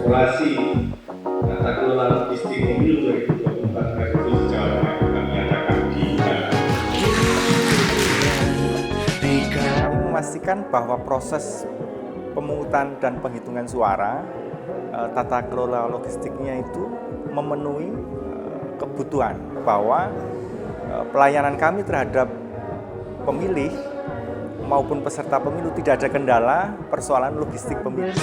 evaluasi tata kelola logistik pemilu 2024 Provinsi Jawa Tengah kami adakan di Kami memastikan bahwa proses pemungutan dan penghitungan suara, tata kelola logistiknya itu memenuhi kebutuhan, bahwa pelayanan kami terhadap pemilih maupun peserta pemilu tidak ada kendala persoalan logistik pemilu.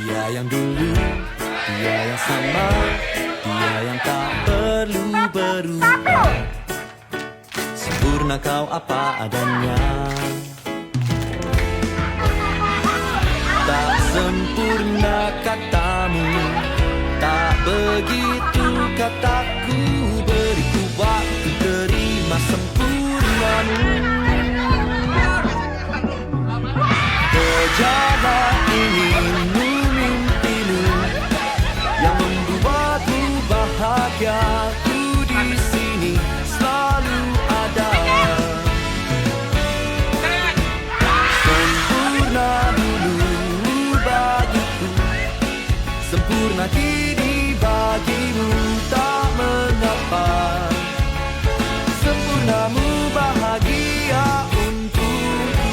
Dia yang dulu, dia yang sama, dia yang tak perlu berubah. Sempurna kau apa adanya, tak sempurna katamu, tak begitu kataku. Beriku waktu terima sempurnamu. Berjalan inginmu, mimpimu yang membuatmu bahagia. Ku di sini selalu ada. Sempurna dulu bagiku, sempurna kini bagimu. Tak mengapa, sempurnamu bahagia untukku.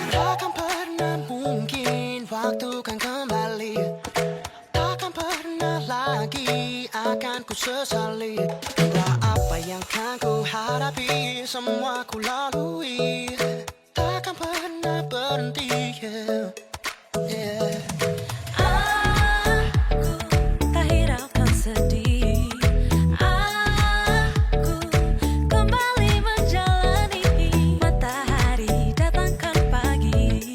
Takkan pernah mungkin waktu kan kembali, takkan pernah lagi akan ku sesali. Entah apa yang kan ku hadapi, semua ku lalui, takkan pernah berhenti. Yeah. Aku tak hiraukan sedih. Aku kembali menjalani. Matahari datangkan pagi.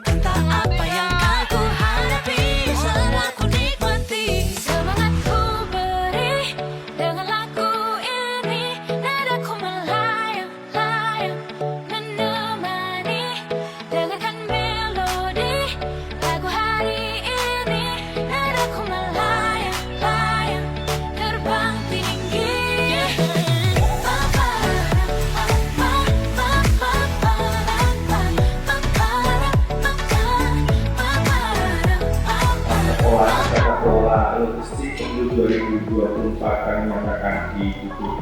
Entah apa yang kan ku hadapi, semua ku nikmati. Semangatku beri dengan lagu ini. Nadaku melayang-layang menemani. Dengarkan melodi lagu hari ini. Nadaku melayang-layang terbang tinggi. olah tata kelola logistik pemilu 2024 kami nyatakan ditutup.